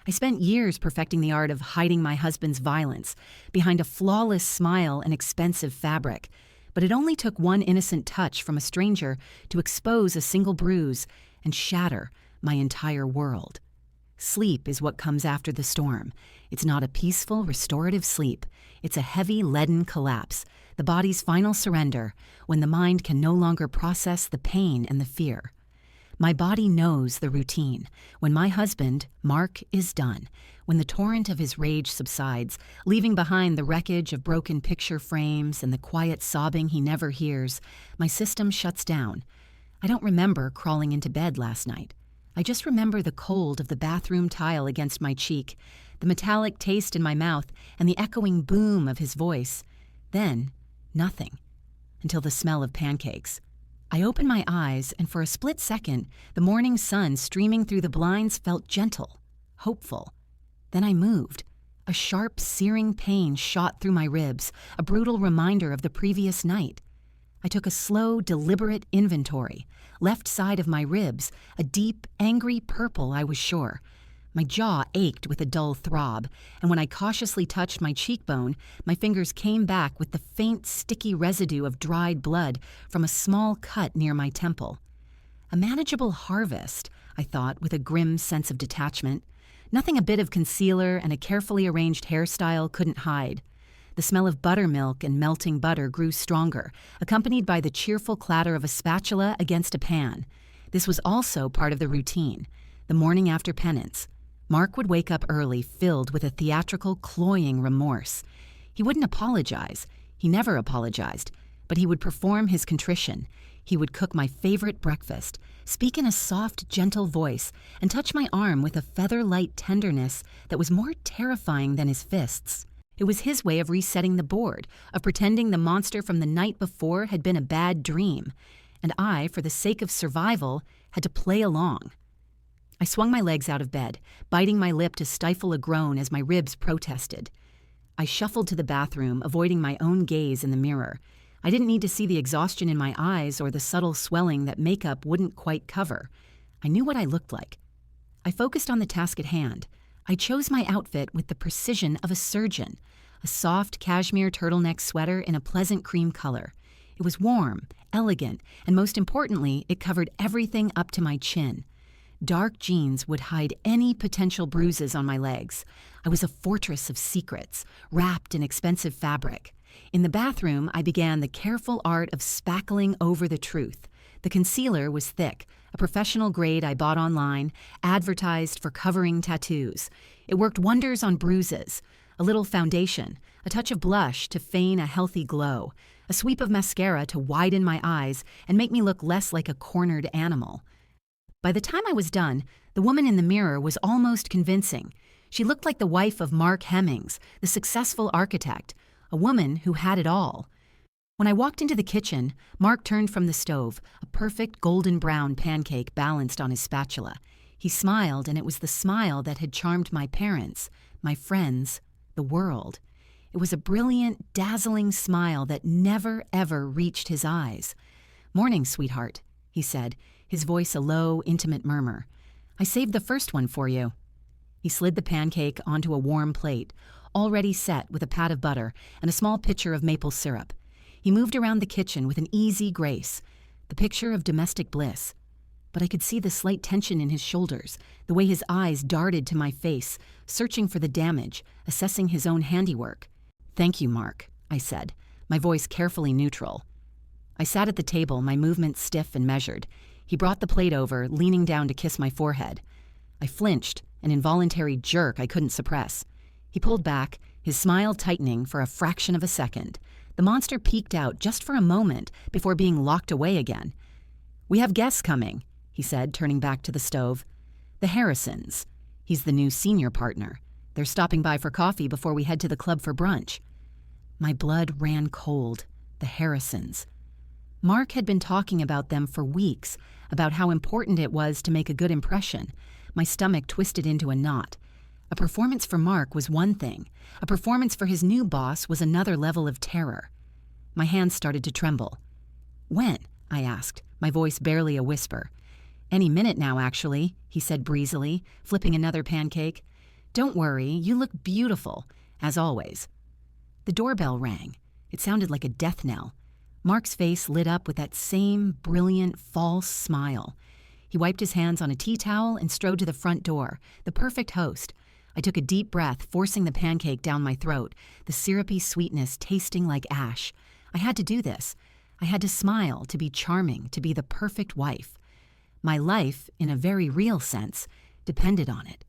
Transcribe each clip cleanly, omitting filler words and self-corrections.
I spent years perfecting the art of hiding my husband's violence behind a flawless smile and expensive fabric, but it only took one innocent touch from a stranger to expose a single bruise and shatter my entire world. Sleep is what comes after the storm. It's not a peaceful, restorative sleep. It's a heavy, leaden collapse, the body's final surrender, when the mind can no longer process the pain and the fear. My body knows the routine. When my husband, Mark, is done, when the torrent of his rage subsides, leaving behind the wreckage of broken picture frames and the quiet sobbing he never hears, my system shuts down. I don't remember crawling into bed last night. I just remember the cold of the bathroom tile against my cheek, the metallic taste in my mouth, and the echoing boom of his voice. Then, nothing, until the smell of pancakes. I opened my eyes, and for a split second, the morning sun streaming through the blinds felt gentle, hopeful. Then I moved. A sharp, searing pain shot through my ribs, a brutal reminder of the previous night. I took a slow, deliberate inventory. Left side of my ribs, a deep, angry purple, I was sure. My jaw ached with a dull throb, and when I cautiously touched my cheekbone, my fingers came back with the faint, sticky residue of dried blood from a small cut near my temple. A manageable harvest, I thought, with a grim sense of detachment. Nothing a bit of concealer and a carefully arranged hairstyle couldn't hide. The smell of buttermilk and melting butter grew stronger, accompanied by the cheerful clatter of a spatula against a pan. This was also part of the routine, the morning after penance. Mark would wake up early, filled with a theatrical, cloying remorse. He wouldn't apologize. He never apologized. But he would perform his contrition. He would cook my favorite breakfast, speak in a soft, gentle voice, and touch my arm with a feather-light tenderness that was more terrifying than his fists. It was his way of resetting the board, of pretending the monster from the night before had been a bad dream. And I, for the sake of survival, had to play along. I swung my legs out of bed, biting my lip to stifle a groan as my ribs protested. I shuffled to the bathroom, avoiding my own gaze in the mirror. I didn't need to see the exhaustion in my eyes or the subtle swelling that makeup wouldn't quite cover. I knew what I looked like. I focused on the task at hand. I chose my outfit with the precision of a surgeon, a soft cashmere turtleneck sweater in a pleasant cream color. It was warm, elegant, and most importantly, it covered everything up to my chin. Dark jeans would hide any potential bruises on my legs. I was a fortress of secrets, wrapped in expensive fabric. In the bathroom, I began the careful art of spackling over the truth. The concealer was thick, a professional grade I bought online, advertised for covering tattoos. It worked wonders on bruises. A little foundation, a touch of blush to feign a healthy glow, a sweep of mascara to widen my eyes and make me look less like a cornered animal. By the time I was done, the woman in the mirror was almost convincing. She looked like the wife of Mark Hemmings, the successful architect, a woman who had it all. When I walked into the kitchen, Mark turned from the stove, a perfect golden brown pancake balanced on his spatula. He smiled, and it was the smile that had charmed my parents, my friends, the world. It was a brilliant, dazzling smile that never, ever reached his eyes. "Morning, sweetheart," he said, his voice a low, intimate murmur. "I saved the first one for you." He slid the pancake onto a warm plate, already set with a pat of butter and a small pitcher of maple syrup. He moved around the kitchen with an easy grace, the picture of domestic bliss. But I could see the slight tension in his shoulders, the way his eyes darted to my face, searching for the damage, assessing his own handiwork. "Thank you, Mark," I said, my voice carefully neutral. I sat at the table, my movements stiff and measured. He brought the plate over, leaning down to kiss my forehead. I flinched, an involuntary jerk I couldn't suppress. He pulled back, his smile tightening for a fraction of a second. The monster peeked out just for a moment before being locked away again. "We have guests coming," he said, turning back to the stove. "The Harrisons. He's the new senior partner. They're stopping by for coffee before we head to the club for brunch." My blood ran cold. The Harrisons. Mark had been talking about them for weeks, about how important it was to make a good impression. My stomach twisted into a knot. A performance for Mark was one thing. A performance for his new boss was another level of terror. My hands started to tremble. "When?" I asked, my voice barely a whisper. "Any minute now, actually," he said breezily, flipping another pancake. Don't worry, you look beautiful, as always. The doorbell rang. It sounded like a death knell. Mark's face lit up with that same brilliant, false smile. He wiped his hands on a tea towel and strode to the front door, the perfect host. I took a deep breath, forcing the pancake down my throat, the syrupy sweetness tasting like ash. I had to do this. I had to smile, to be charming, to be the perfect wife. My life, in a very real sense, depended on it.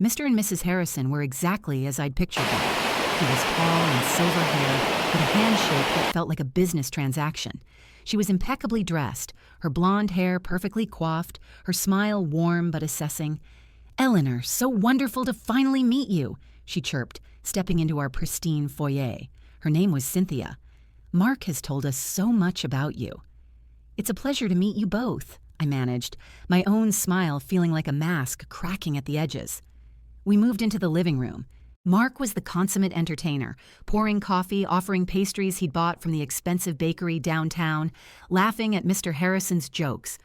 Mr. and Mrs. Harrison were exactly as I'd pictured them. He was tall and silver hair, with a handshake that felt like a business transaction. She was impeccably dressed, her blonde hair perfectly coiffed, her smile warm but assessing. "Eleanor, so wonderful to finally meet you," she chirped, stepping into our pristine foyer. Her name was Cynthia. "Mark has told us so much about you." "It's a pleasure to meet you both," I managed, my own smile feeling like a mask cracking at the edges. We moved into the living room. Mark was the consummate entertainer, pouring coffee, offering pastries he'd bought from the expensive bakery downtown, laughing at Mr. Harrison's jokes.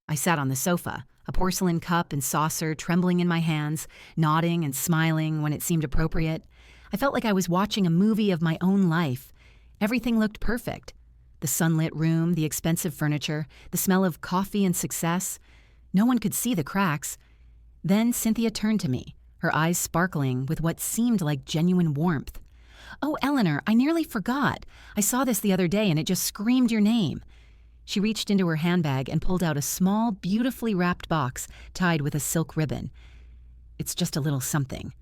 I sat on the sofa, a porcelain cup and saucer trembling in my hands, nodding and smiling when it seemed appropriate. I felt like I was watching a movie of my own life. Everything looked perfect. The sunlit room, the expensive furniture, the smell of coffee and success. No one could see the cracks. Then Cynthia turned to me, her eyes sparkling with what seemed like genuine warmth. "Oh, Eleanor, I nearly forgot. I saw this the other day and it just screamed your name." She reached into her handbag and pulled out a small, beautifully wrapped box tied with a silk ribbon. "It's just a little something."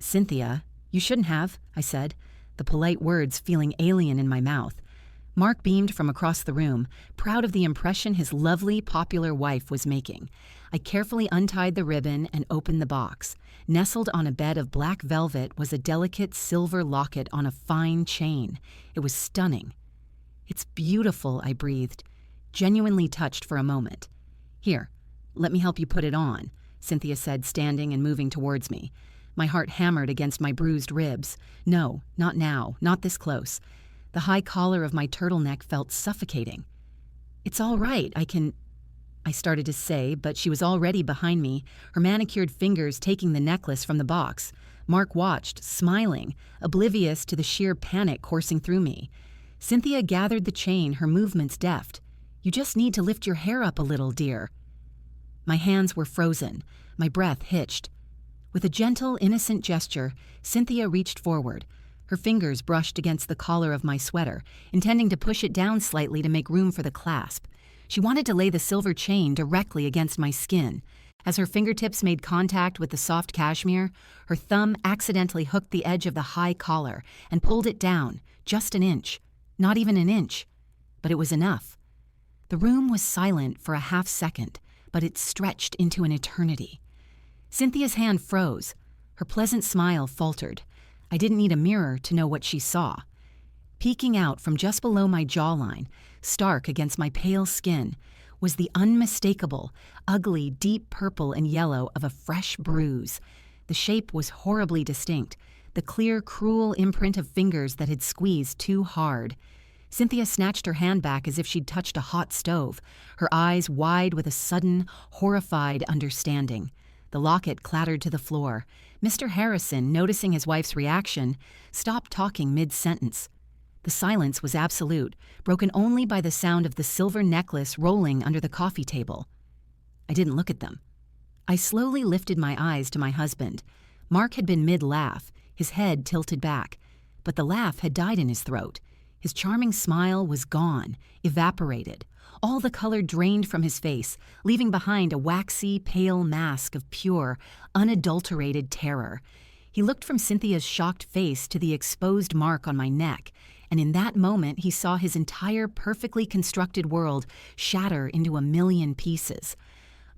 "Cynthia, you shouldn't have," I said, the polite words feeling alien in my mouth. Mark beamed from across the room, proud of the impression his lovely, popular wife was making. I carefully untied the ribbon and opened the box. Nestled on a bed of black velvet was a delicate silver locket on a fine chain. It was stunning. "It's beautiful," I breathed, genuinely touched for a moment. "Here, let me help you put it on," Cynthia said, standing and moving towards me. My heart hammered against my bruised ribs. No, not now, not this close. The high collar of my turtleneck felt suffocating. "It's all right, I started to say, but she was already behind me, her manicured fingers taking the necklace from the box. Mark watched, smiling, oblivious to the sheer panic coursing through me. Cynthia gathered the chain, her movements deft. "You just need to lift your hair up a little, dear." My hands were frozen, my breath hitched. With a gentle, innocent gesture, Cynthia reached forward. Her fingers brushed against the collar of my sweater, intending to push it down slightly to make room for the clasp. She wanted to lay the silver chain directly against my skin. As her fingertips made contact with the soft cashmere, her thumb accidentally hooked the edge of the high collar and pulled it down, just an inch. Not even an inch. But it was enough. The room was silent for a half second, but it stretched into an eternity. Cynthia's hand froze. Her pleasant smile faltered. I didn't need a mirror to know what she saw. Peeking out from just below my jawline, stark against my pale skin, was the unmistakable, ugly, deep purple and yellow of a fresh bruise. The shape was horribly distinct, the clear, cruel imprint of fingers that had squeezed too hard. Cynthia snatched her hand back as if she'd touched a hot stove, her eyes wide with a sudden, horrified understanding. The locket clattered to the floor. Mr. Harrison, noticing his wife's reaction, stopped talking mid-sentence. The silence was absolute, broken only by the sound of the silver necklace rolling under the coffee table. I didn't look at them. I slowly lifted my eyes to my husband. Mark had been mid-laugh, his head tilted back, but the laugh had died in his throat. His charming smile was gone, evaporated. All the color drained from his face, leaving behind a waxy, pale mask of pure, unadulterated terror. He looked from Cynthia's shocked face to the exposed mark on my neck, and in that moment he saw his entire perfectly constructed world shatter into a million pieces.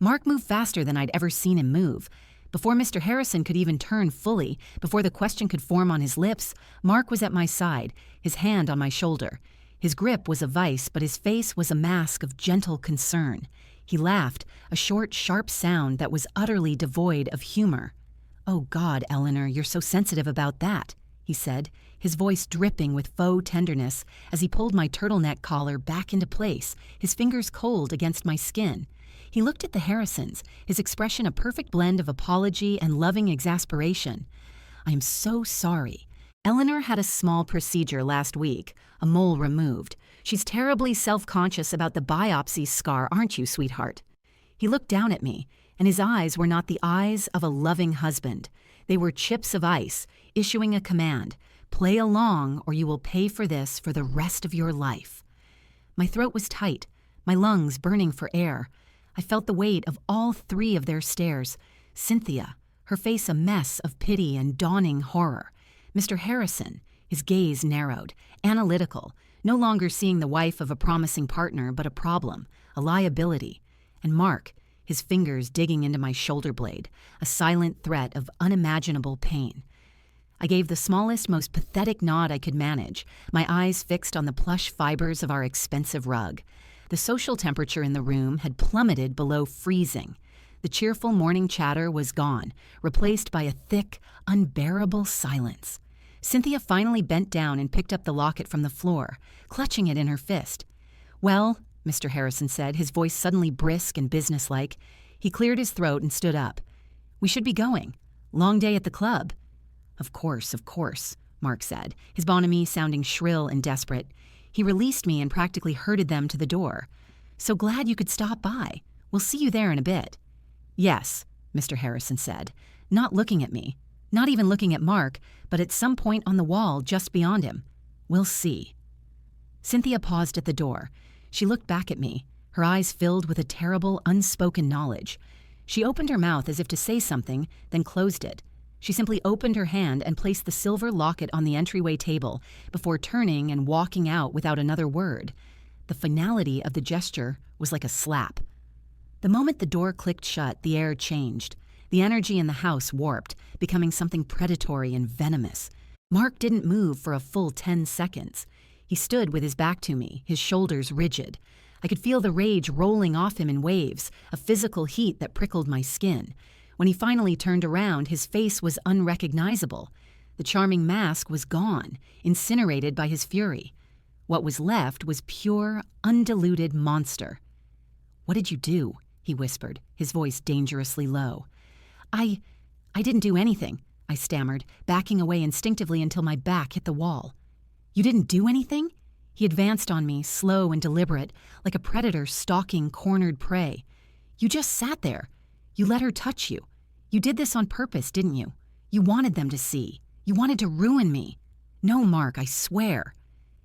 Mark moved faster than I'd ever seen him move. Before Mr. Harrison could even turn fully, before the question could form on his lips, Mark was at my side, his hand on my shoulder. His grip was a vice, but his face was a mask of gentle concern. He laughed, a short, sharp sound that was utterly devoid of humor. "Oh God, Eleanor, you're so sensitive about that," he said, his voice dripping with faux tenderness as he pulled my turtleneck collar back into place, his fingers cold against my skin. He looked at the Harrisons, his expression a perfect blend of apology and loving exasperation. "I am so sorry. Eleanor had a small procedure last week, a mole removed. She's terribly self-conscious about the biopsy scar, aren't you, sweetheart?" He looked down at me, and his eyes were not the eyes of a loving husband. They were chips of ice, issuing a command: "Play along, or you will pay for this for the rest of your life." My throat was tight, my lungs burning for air. I felt the weight of all three of their stares. Cynthia, her face a mess of pity and dawning horror. Mr. Harrison, his gaze narrowed, analytical, no longer seeing the wife of a promising partner but a problem, a liability. And Mark, his fingers digging into my shoulder blade, a silent threat of unimaginable pain. I gave the smallest, most pathetic nod I could manage, my eyes fixed on the plush fibers of our expensive rug. The social temperature in the room had plummeted below freezing. The cheerful morning chatter was gone, replaced by a thick, unbearable silence. Cynthia finally bent down and picked up the locket from the floor, clutching it in her fist. "Well," Mr. Harrison said, his voice suddenly brisk and businesslike. He cleared his throat and stood up. "We should be going. Long day at the club." Of course," Mark said, his bonhomie sounding shrill and desperate. He released me and practically herded them to the door. "So glad you could stop by. We'll see you there in a bit." "Yes," Mr. Harrison said, not looking at me, not even looking at Mark, but at some point on the wall just beyond him. "We'll see." Cynthia paused at the door. She looked back at me, her eyes filled with a terrible, unspoken knowledge. She opened her mouth as if to say something, then closed it. She simply opened her hand and placed the silver locket on the entryway table before turning and walking out without another word. The finality of the gesture was like a slap. The moment the door clicked shut, the air changed. The energy in the house warped, becoming something predatory and venomous. Mark didn't move for a full 10 seconds. He stood with his back to me, his shoulders rigid. I could feel the rage rolling off him in waves, a physical heat that prickled my skin. When he finally turned around, his face was unrecognizable. The charming mask was gone, incinerated by his fury. What was left was pure, undiluted monster. "What did you do?" he whispered, his voice dangerously low. I didn't do anything," I stammered, backing away instinctively until my back hit the wall. "You didn't do anything?" He advanced on me, slow and deliberate, like a predator stalking cornered prey. "You just sat there. You let her touch you. You did this on purpose, didn't you? You wanted them to see. You wanted to ruin me." "No, Mark, I swear."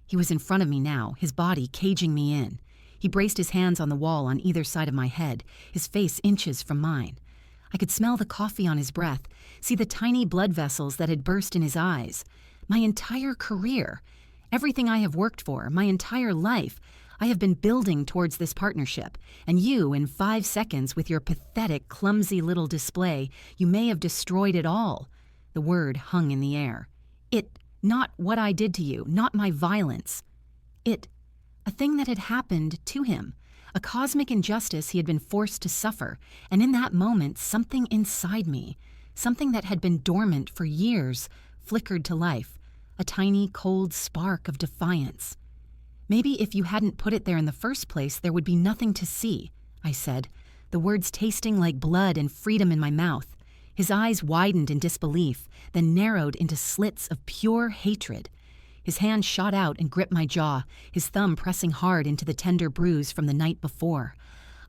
He was in front of me now, his body caging me in. He braced his hands on the wall on either side of my head, his face inches from mine. I could smell the coffee on his breath, see the tiny blood vessels that had burst in his eyes. My entire career, everything I have worked for, my entire life, I have been building towards this partnership, and you, in 5 seconds, with your pathetic, clumsy little display, you may have destroyed it all. The word hung in the air. Not what I did to you, not my violence. A thing that had happened to him, a cosmic injustice he had been forced to suffer, and in that moment, something inside me, something that had been dormant for years, flickered to life, a tiny, cold spark of defiance. "Maybe if you hadn't put it there in the first place, there would be nothing to see," I said, the words tasting like blood and freedom in my mouth. His eyes widened in disbelief, then narrowed into slits of pure hatred. His hand shot out and gripped my jaw, his thumb pressing hard into the tender bruise from the night before.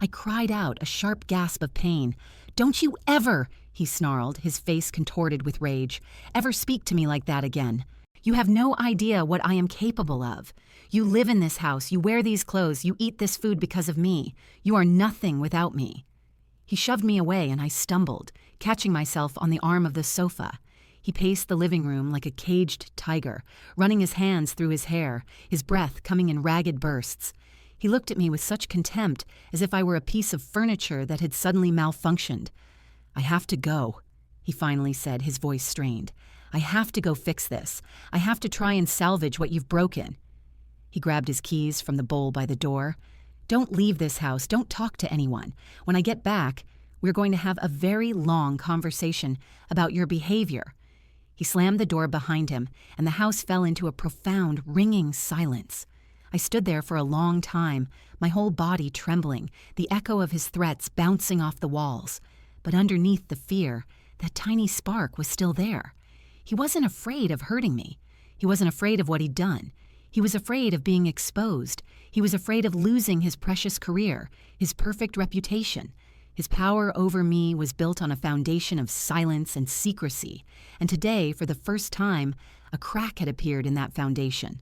I cried out, a sharp gasp of pain. "Don't you ever," he snarled, his face contorted with rage, "ever speak to me like that again. You have no idea what I am capable of. You live in this house, you wear these clothes, you eat this food because of me. You are nothing without me." He shoved me away and I stumbled, catching myself on the arm of the sofa. He paced the living room like a caged tiger, running his hands through his hair, his breath coming in ragged bursts. He looked at me with such contempt, as if I were a piece of furniture that had suddenly malfunctioned. "I have to go," he finally said, his voice strained. "I have to go fix this. I have to try and salvage what you've broken." He grabbed his keys from the bowl by the door. "Don't leave this house. Don't talk to anyone. When I get back, we're going to have a very long conversation about your behavior." He slammed the door behind him, and the house fell into a profound, ringing silence. I stood there for a long time, my whole body trembling, the echo of his threats bouncing off the walls. But underneath the fear, that tiny spark was still there. He wasn't afraid of hurting me. He wasn't afraid of what he'd done. He was afraid of being exposed. He was afraid of losing his precious career, his perfect reputation. His power over me was built on a foundation of silence and secrecy, and today, for the first time, a crack had appeared in that foundation.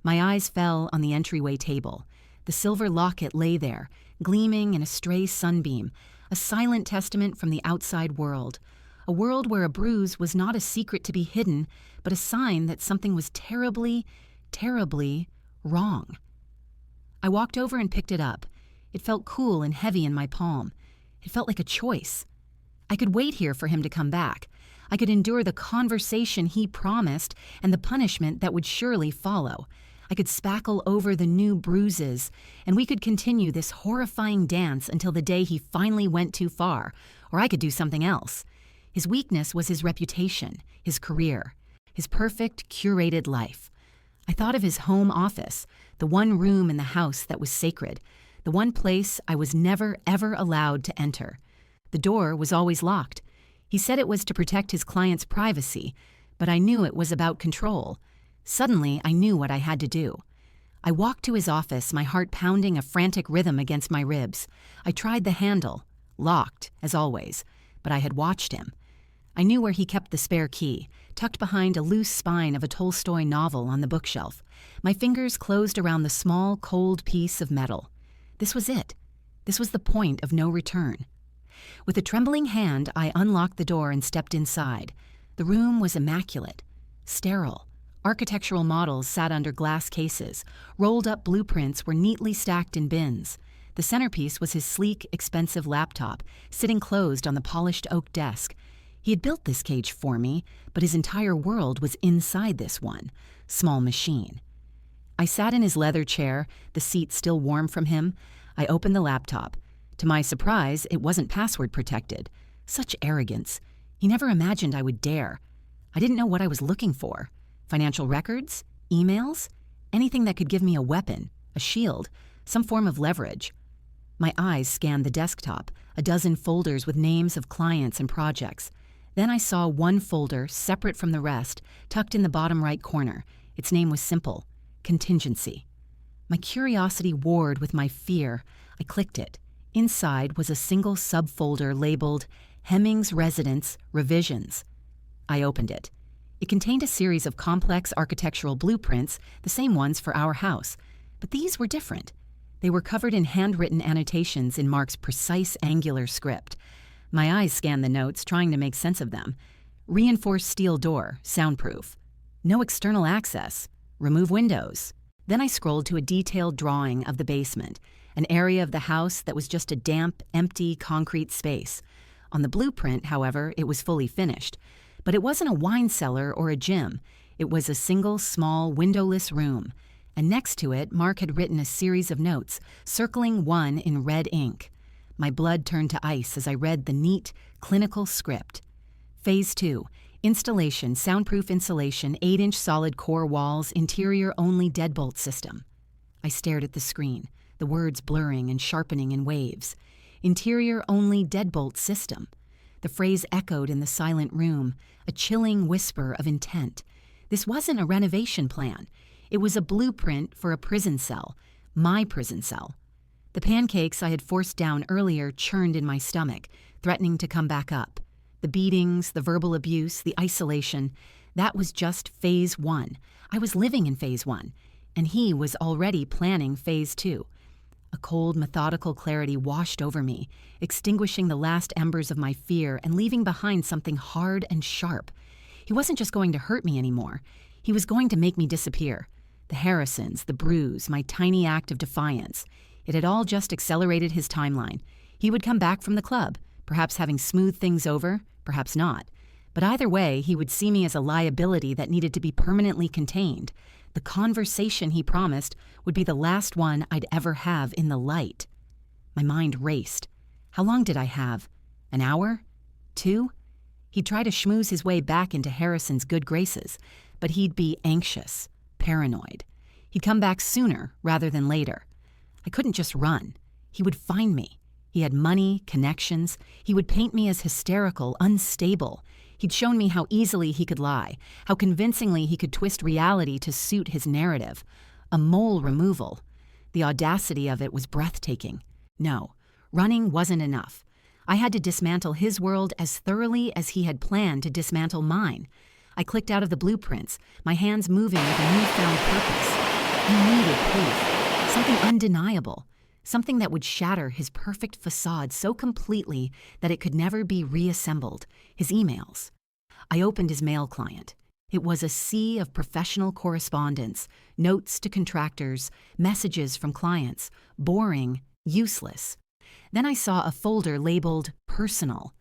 My eyes fell on the entryway table. The silver locket lay there, gleaming in a stray sunbeam, a silent testament from the outside world, a world where a bruise was not a secret to be hidden, but a sign that something was terribly, terribly wrong. I walked over and picked it up. It felt cool and heavy in my palm. It felt like a choice. I could wait here for him to come back. I could endure the conversation he promised and the punishment that would surely follow. I could spackle over the new bruises, and we could continue this horrifying dance until the day he finally went too far, or I could do something else. His weakness was his reputation, his career, his perfect, curated life. I thought of his home office, the one room in the house that was sacred, the one place I was never, ever allowed to enter. The door was always locked. He said it was to protect his client's privacy, but I knew it was about control. Suddenly, I knew what I had to do. I walked to his office, my heart pounding a frantic rhythm against my ribs. I tried the handle, locked, as always, but I had watched him. I knew where he kept the spare key, tucked behind a loose spine of a Tolstoy novel on the bookshelf. My fingers closed around the small, cold piece of metal. This was it. This was the point of no return. With a trembling hand, I unlocked the door and stepped inside. The room was immaculate, sterile. Architectural models sat under glass cases. Rolled-up blueprints were neatly stacked in bins. The centerpiece was his sleek, expensive laptop, sitting closed on the polished oak desk. He had built this cage for me, but his entire world was inside this one small machine. I sat in his leather chair, the seat still warm from him. I opened the laptop. To my surprise, it wasn't password protected. Such arrogance. He never imagined I would dare. I didn't know what I was looking for. Financial records? Emails? Anything that could give me a weapon, a shield, some form of leverage. My eyes scanned the desktop, a dozen folders with names of clients and projects. Then I saw one folder, separate from the rest, tucked in the bottom right corner. Its name was simple: Contingency. My curiosity warred with my fear. I clicked it. Inside was a single subfolder labeled Hemmings Residence Revisions. I opened it. It contained a series of complex architectural blueprints, the same ones for our house. But these were different. They were covered in handwritten annotations in Mark's precise angular script. My eyes scanned the notes, trying to make sense of them. Reinforced steel door, soundproof. No external access. Remove windows. Then I scrolled to a detailed drawing of the basement, an area of the house that was just a damp, empty concrete space. On the blueprint, however, it was fully finished. But it wasn't a wine cellar or a gym. It was a single, small, windowless room. And next to it, Mark had written a series of notes, circling one in red ink. My blood turned to ice as I read the neat, clinical script. Phase 2. Installation, soundproof insulation, 8-inch solid core walls, interior-only deadbolt system. I stared at the screen, the words blurring and sharpening in waves. Interior-only deadbolt system. The phrase echoed in the silent room, a chilling whisper of intent. This wasn't a renovation plan. It was a blueprint for a prison cell, my prison cell. The pancakes I had forced down earlier churned in my stomach, threatening to come back up. The beatings, the verbal abuse, the isolation, that was just phase 1. I was living in phase 1, and he was already planning phase 2. A cold, methodical clarity washed over me, extinguishing the last embers of my fear and leaving behind something hard and sharp. He wasn't just going to hurt me anymore. He was going to make me disappear. The Harrisons, the bruise, my tiny act of defiance. It had all just accelerated his timeline. He would come back from the club, perhaps having smoothed things over, perhaps not. But either way, he would see me as a liability that needed to be permanently contained. The conversation he promised would be the last one I'd ever have in the light. My mind raced. How long did I have? An hour? 2? He'd try to schmooze his way back into Harrison's good graces, but he'd be anxious, paranoid. He'd come back sooner rather than later. I couldn't just run. He would find me. He had money, connections. He would paint me as hysterical, unstable. He'd shown me how easily he could lie, how convincingly he could twist reality to suit his narrative. A mole removal. The audacity of it was breathtaking. No, running wasn't enough. I had to dismantle his world as thoroughly as he had planned to dismantle mine. I clicked out of the blueprints, my hands moving with a newfound purpose. I needed proof, something undeniable, something that would shatter his perfect facade so completely that it could never be reassembled, his emails. I opened his mail client. It was a sea of professional correspondence, notes to contractors, messages from clients, boring, useless. Then I saw a folder labeled Personal.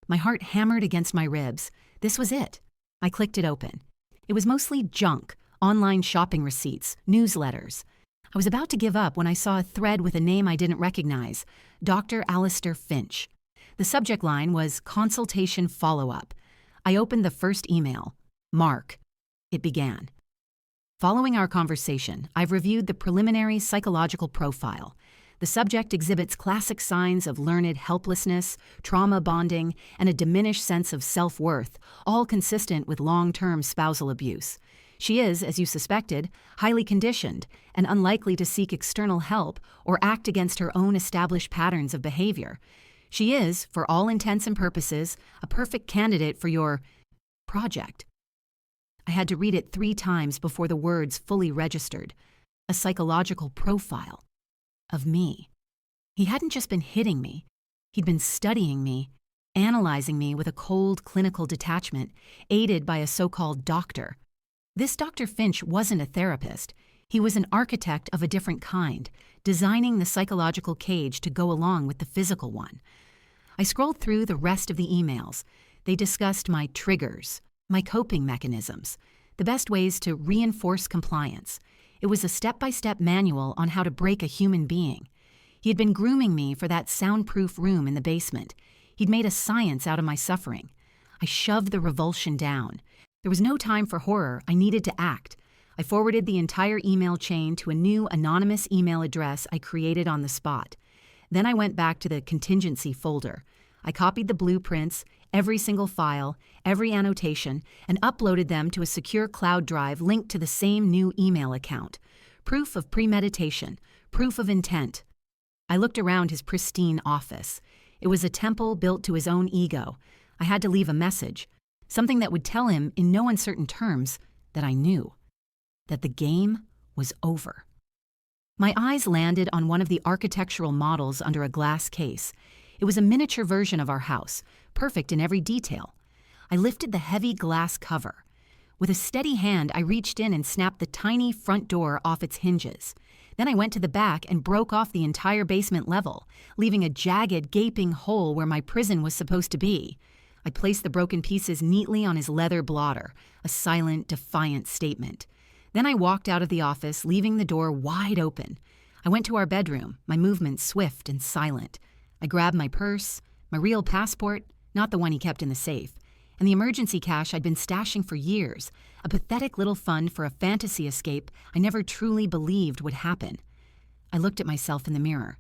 My heart hammered against my ribs. This was it. I clicked it open. It was mostly junk, online shopping receipts, newsletters. I was about to give up when I saw a thread with a name I didn't recognize, Dr. Alistair Finch. The subject line was Consultation Follow-Up. I opened the first email. Mark. It began. Following our conversation, I've reviewed the preliminary psychological profile. The subject exhibits classic signs of learned helplessness, trauma bonding, and a diminished sense of self-worth, all consistent with long-term spousal abuse. She is, as you suspected, highly conditioned and unlikely to seek external help or act against her own established patterns of behavior. She is, for all intents and purposes, a perfect candidate for your project. I had to read it 3 times before the words fully registered. A psychological profile of me. He hadn't just been hitting me. He'd been studying me, analyzing me with a cold clinical detachment, aided by a so-called doctor. This Dr. Finch wasn't a therapist. He was an architect of a different kind, designing the psychological cage to go along with the physical one. I scrolled through the rest of the emails. They discussed my triggers, my coping mechanisms, the best ways to reinforce compliance. It was a step-by-step manual on how to break a human being. He had been grooming me for that soundproof room in the basement. He'd made a science out of my suffering. I shoved the revulsion down. There was no time for horror. I needed to act. I forwarded the entire email chain to a new anonymous email address I created on the spot. Then I went back to the contingency folder. I copied the blueprints, every single file, every annotation, and uploaded them to a secure cloud drive linked to the same new email account. Proof of premeditation, proof of intent. I looked around his pristine office. It was a temple built to his own ego. I had to leave a message, something that would tell him in no uncertain terms that I knew, that the game was over. My eyes landed on one of the architectural models under a glass case. It was a miniature version of our house, perfect in every detail. I lifted the heavy glass cover. With a steady hand, I reached in and snapped the tiny front door off its hinges. Then I went to the back and broke off the entire basement level, leaving a jagged, gaping hole where my prison was supposed to be. I placed the broken pieces neatly on his leather blotter, a silent, defiant statement. Then I walked out of the office, leaving the door wide open. I went to our bedroom, my movements swift and silent. I grabbed my purse, my real passport, not the one he kept in the safe, and the emergency cash I'd been stashing for years, a pathetic little fund for a fantasy escape I never truly believed would happen. I looked at myself in the mirror.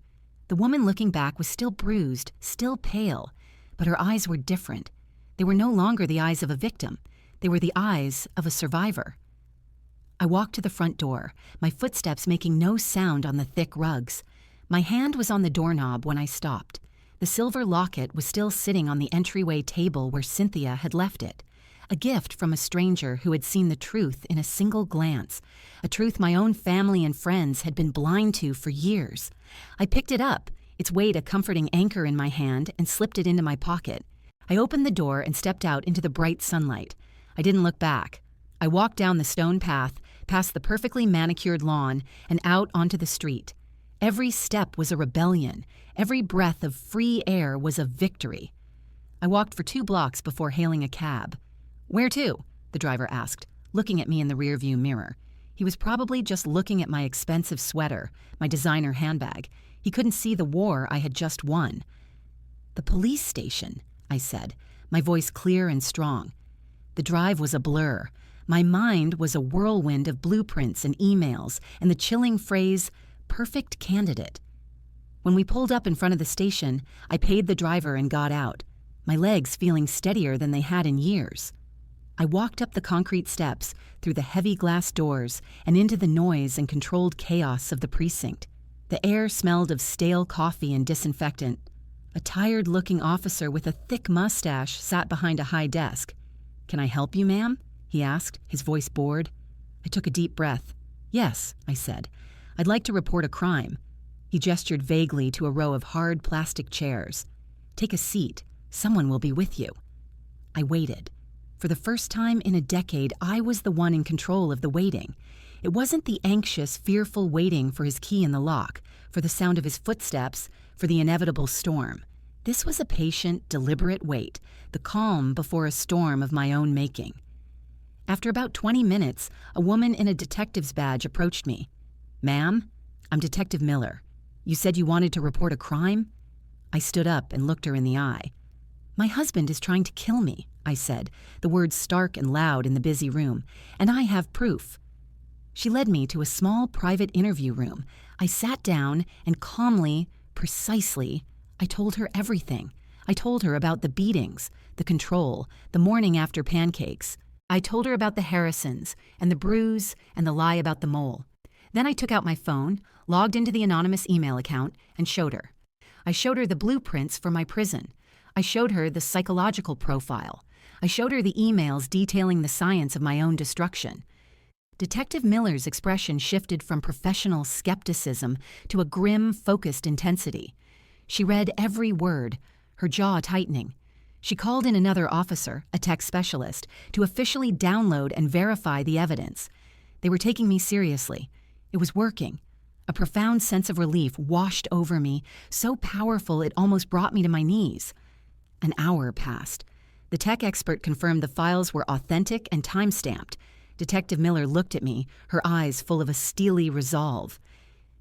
The woman looking back was still bruised, still pale, but her eyes were different. They were no longer the eyes of a victim. They were the eyes of a survivor. I walked to the front door, my footsteps making no sound on the thick rugs. My hand was on the doorknob when I stopped. The silver locket was still sitting on the entryway table where Cynthia had left it. A gift from a stranger who had seen the truth in a single glance, a truth my own family and friends had been blind to for years. I picked it up, its weight a comforting anchor in my hand, and slipped it into my pocket. I opened the door and stepped out into the bright sunlight. I didn't look back. I walked down the stone path, past the perfectly manicured lawn, and out onto the street. Every step was a rebellion. Every breath of free air was a victory. I walked for 2 blocks before hailing a cab. "Where to?" the driver asked, looking at me in the rearview mirror. He was probably just looking at my expensive sweater, my designer handbag. He couldn't see the war I had just won. "The police station," I said, my voice clear and strong. The drive was a blur. My mind was a whirlwind of blueprints and emails and the chilling phrase, "perfect candidate." When we pulled up in front of the station, I paid the driver and got out, my legs feeling steadier than they had in years. I walked up the concrete steps, through the heavy glass doors, and into the noise and controlled chaos of the precinct. The air smelled of stale coffee and disinfectant. A tired-looking officer with a thick mustache sat behind a high desk. "Can I help you, ma'am?" he asked, his voice bored. I took a deep breath. "Yes," I said. "I'd like to report a crime." He gestured vaguely to a row of hard plastic chairs. "Take a seat. Someone will be with you." I waited. For the first time in a decade, I was the one in control of the waiting. It wasn't the anxious, fearful waiting for his key in the lock, for the sound of his footsteps, for the inevitable storm. This was a patient, deliberate wait, the calm before a storm of my own making. After about 20 minutes, a woman in a detective's badge approached me. "Ma'am, I'm Detective Miller. You said you wanted to report a crime?" I stood up and looked her in the eye. "My husband is trying to kill me," I said, the words stark and loud in the busy room, "and I have proof." She led me to a small private interview room. I sat down and calmly, precisely, I told her everything. I told her about the beatings, the control, the morning after pancakes. I told her about the Harrisons and the bruise and the lie about the mole. Then I took out my phone, logged into the anonymous email account, and showed her. I showed her the blueprints for my prison. I showed her the psychological profile. I showed her the emails detailing the science of my own destruction. Detective Miller's expression shifted from professional skepticism to a grim, focused intensity. She read every word, her jaw tightening. She called in another officer, a tech specialist, to officially download and verify the evidence. They were taking me seriously. It was working. A profound sense of relief washed over me, so powerful it almost brought me to my knees. An hour passed. The tech expert confirmed the files were authentic and time-stamped. Detective Miller looked at me, her eyes full of a steely resolve.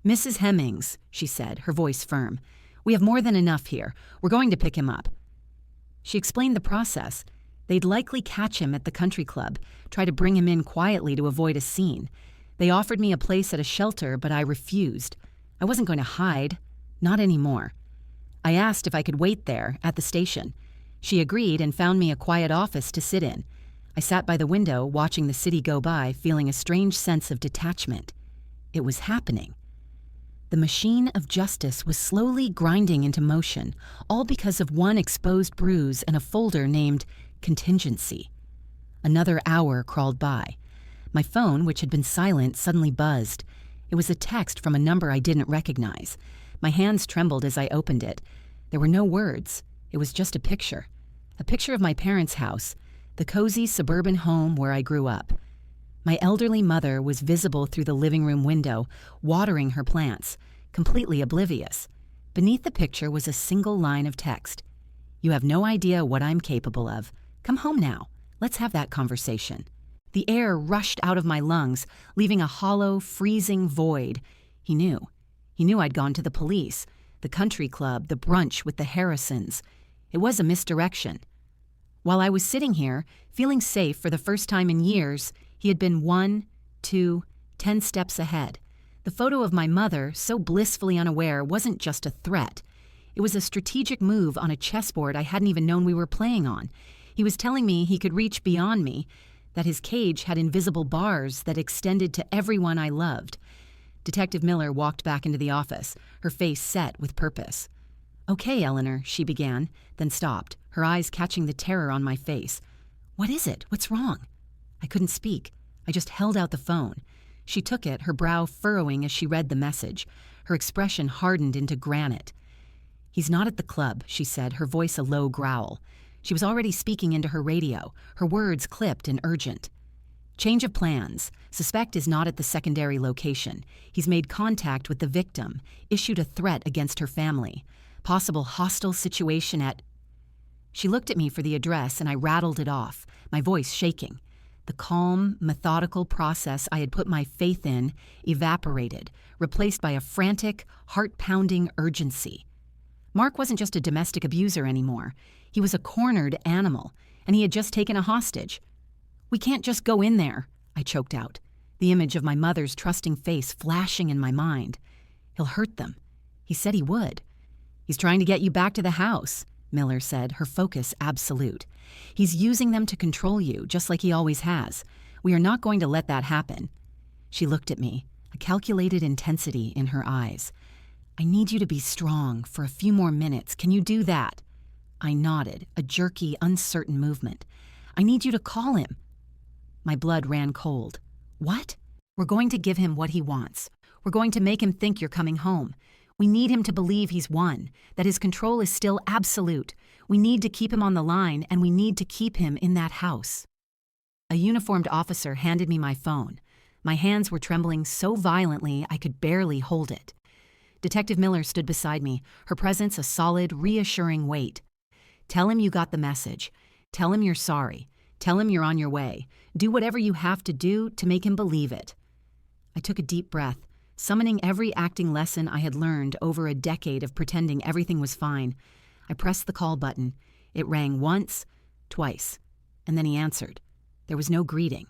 "Mrs. Hemmings," she said, her voice firm, "we have more than enough here. We're going to pick him up." She explained the process. They'd likely catch him at the country club, try to bring him in quietly to avoid a scene. They offered me a place at a shelter, but I refused. I wasn't going to hide. Not anymore. I asked if I could wait there, at the station. She agreed and found me a quiet office to sit in. I sat by the window, watching the city go by, feeling a strange sense of detachment. It was happening. The machine of justice was slowly grinding into motion, all because of one exposed bruise and a folder named Contingency. Another hour crawled by. My phone, which had been silent, suddenly buzzed. It was a text from a number I didn't recognize. My hands trembled as I opened it. There were no words. It was just a picture. A picture of my parents' house, the cozy suburban home where I grew up. My elderly mother was visible through the living room window, watering her plants, completely oblivious. Beneath the picture was a single line of text. "You have no idea what I'm capable of. Come home now. Let's have that conversation." The air rushed out of my lungs, leaving a hollow, freezing void. He knew. He knew I'd gone to the police, the country club, the brunch with the Harrisons. It was a misdirection. While I was sitting here, feeling safe for the first time in years, he had been 1, 2, 10 steps ahead. The photo of my mother, so blissfully unaware, wasn't just a threat. It was a strategic move on a chessboard I hadn't even known we were playing on. He was telling me he could reach beyond me, that his cage had invisible bars that extended to everyone I loved. Detective Miller walked back into the office, her face set with purpose. "Okay, Eleanor," she began, then stopped, her eyes catching the terror on my face. "What is it? What's wrong?" I couldn't speak. I just held out the phone. She took it, her brow furrowing as she read the message. Her expression hardened into granite. "He's not at the club," she said, her voice a low growl. She was already speaking into her radio, her words clipped and urgent. "Change of plans. Suspect is not at the secondary location. He's made contact with the victim, issued a threat against her family. Possible hostile situation at..." She looked at me for the address and I rattled it off, my voice shaking. The calm, methodical process I had put my faith in evaporated, replaced by a frantic, heart-pounding urgency. Mark wasn't just a domestic abuser anymore. He was a cornered animal, and he had just taken a hostage. We can't just go in there, I choked out, the image of my mother's trusting face flashing in my mind. He'll hurt them. He said he would. He's trying to get you back to the house, Miller said, her focus absolute. He's using them to control you, just like he always has. We are not going to let that happen. She looked at me, a calculated intensity in her eyes. I need you to be strong for a few more minutes. Can you do that? I nodded, a jerky, uncertain movement. I need you to call him. My blood ran cold. What? We're going to give him what he wants. We're going to make him think you're coming home. We need him to believe he's won, that his control is still absolute. We need to keep him on the line, and we need to keep him in that house. A uniformed officer handed me my phone. My hands were trembling so violently I could barely hold it. Detective Miller stood beside me, her presence a solid, reassuring weight. Tell him you got the message. Tell him you're sorry. Tell him you're on your way. Do whatever you have to do to make him believe it. I took a deep breath, summoning every acting lesson I had learned over a decade of pretending everything was fine. I pressed the call button. It rang once, twice, and then he answered. There was no greeting.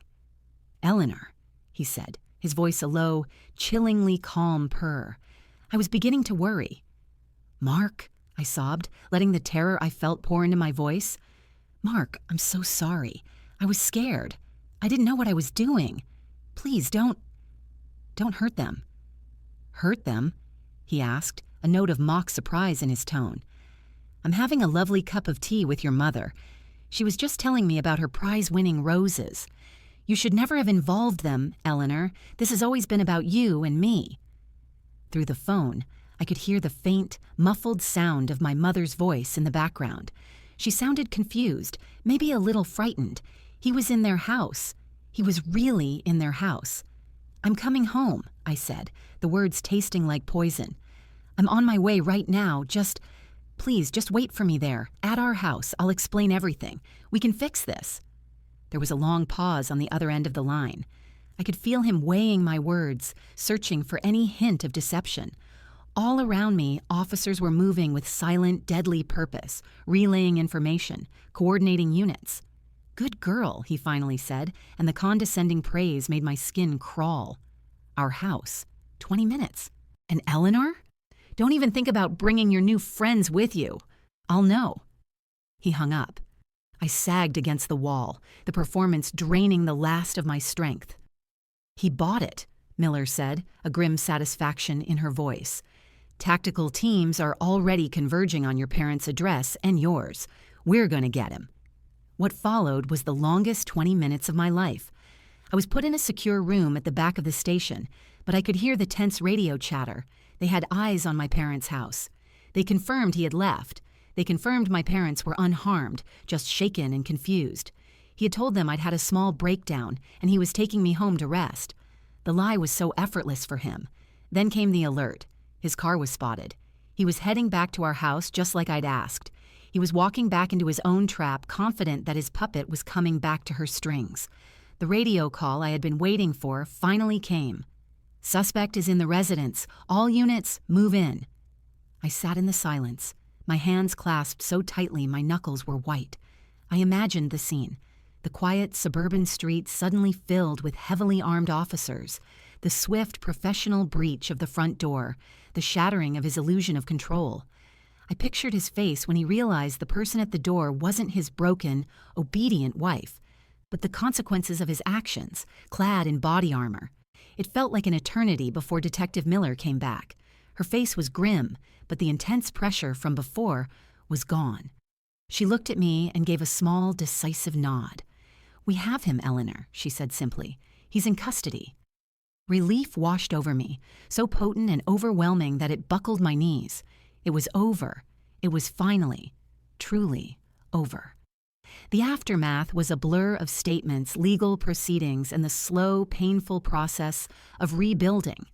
"Eleanor," he said, his voice a low, chillingly calm purr. I was beginning to worry. "Mark," I sobbed, letting the terror I felt pour into my voice. "Mark, I'm so sorry. I was scared. I didn't know what I was doing. Please don't hurt them." "Hurt them?" he asked, a note of mock surprise in his tone. "I'm having a lovely cup of tea with your mother. She was just telling me about her prize-winning roses. You should never have involved them, Eleanor. This has always been about you and me." Through the phone, I could hear the faint, muffled sound of my mother's voice in the background. She sounded confused, maybe a little frightened. He was in their house. He was really in their house. "I'm coming home," I said, the words tasting like poison. "I'm on my way right now. Please, just wait for me there. At our house, I'll explain everything. We can fix this." There was a long pause on the other end of the line. I could feel him weighing my words, searching for any hint of deception. All around me, officers were moving with silent, deadly purpose, relaying information, coordinating units. "Good girl," he finally said, and the condescending praise made my skin crawl. Our house. 20 minutes. And Eleanor? "Don't even think about bringing your new friends with you. I'll know." He hung up. I sagged against the wall, the performance draining the last of my strength. "He bought it," Miller said, a grim satisfaction in her voice. "Tactical teams are already converging on your parents' address and yours. We're going to get him." What followed was the longest 20 minutes of my life. I was put in a secure room at the back of the station, but I could hear the tense radio chatter. They had eyes on my parents' house. They confirmed he had left. They confirmed my parents were unharmed, just shaken and confused. He had told them I'd had a small breakdown, and he was taking me home to rest. The lie was so effortless for him. Then came the alert. His car was spotted. He was heading back to our house just like I'd asked. He was walking back into his own trap, confident that his puppet was coming back to her strings. The radio call I had been waiting for finally came. "Suspect is in the residence. All units, move in." I sat in the silence, my hands clasped so tightly my knuckles were white. I imagined the scene. The quiet suburban street suddenly filled with heavily armed officers, the swift professional breach of the front door, the shattering of his illusion of control. I pictured his face when he realized the person at the door wasn't his broken, obedient wife, but the consequences of his actions, clad in body armor. It felt like an eternity before Detective Miller came back. Her face was grim, but the intense pressure from before was gone. She looked at me and gave a small, decisive nod. "We have him, Eleanor," she said simply. "He's in custody." Relief washed over me, so potent and overwhelming that it buckled my knees. It was over. It was finally, truly over. The aftermath was a blur of statements, legal proceedings, and the slow, painful process of rebuilding.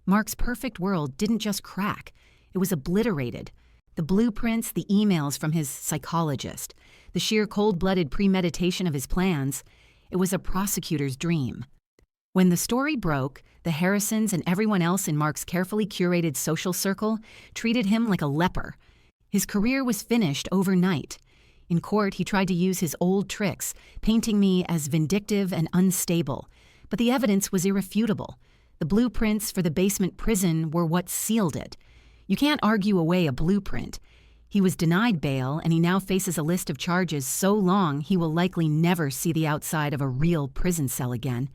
Mark's perfect world didn't just crack. It was obliterated. The blueprints, the emails from his psychologist, the sheer cold-blooded premeditation of his plans, it was a prosecutor's dream. When the story broke, the Harrisons and everyone else in Mark's carefully curated social circle treated him like a leper. His career was finished overnight. In court, he tried to use his old tricks, painting me as vindictive and unstable. But the evidence was irrefutable. The blueprints for the basement prison were what sealed it. You can't argue away a blueprint. He was denied bail, and he now faces a list of charges so long he will likely never see the outside of a real prison cell again.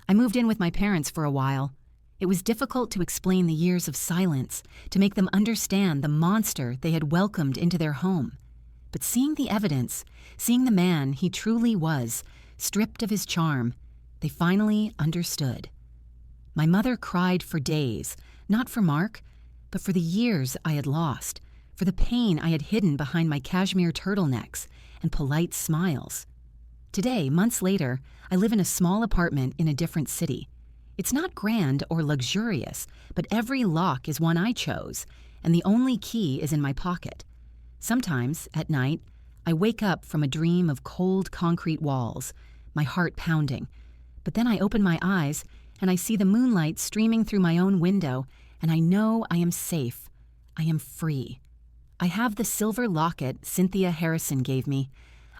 I moved in with my parents for a while. It was difficult to explain the years of silence, to make them understand the monster they had welcomed into their home. But seeing the evidence, seeing the man he truly was, stripped of his charm, they finally understood. My mother cried for days, not for Mark, but for the years I had lost, for the pain I had hidden behind my cashmere turtlenecks and polite smiles. Today, months later, I live in a small apartment in a different city. It's not grand or luxurious, but every lock is one I chose, and the only key is in my pocket. Sometimes, at night, I wake up from a dream of cold concrete walls, my heart pounding. But then I open my eyes, and I see the moonlight streaming through my own window, and I know I am safe. I am free. I have the silver locket Cynthia Harrison gave me.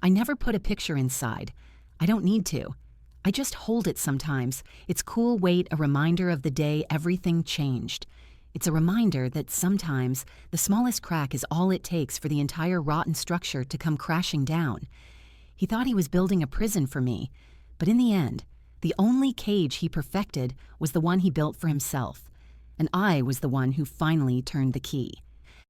I never put a picture inside. I don't need to. I just hold it sometimes, its cool weight a reminder of the day everything changed. It's a reminder that sometimes the smallest crack is all it takes for the entire rotten structure to come crashing down. He thought he was building a prison for me, but in the end, the only cage he perfected was the one he built for himself, and I was the one who finally turned the key.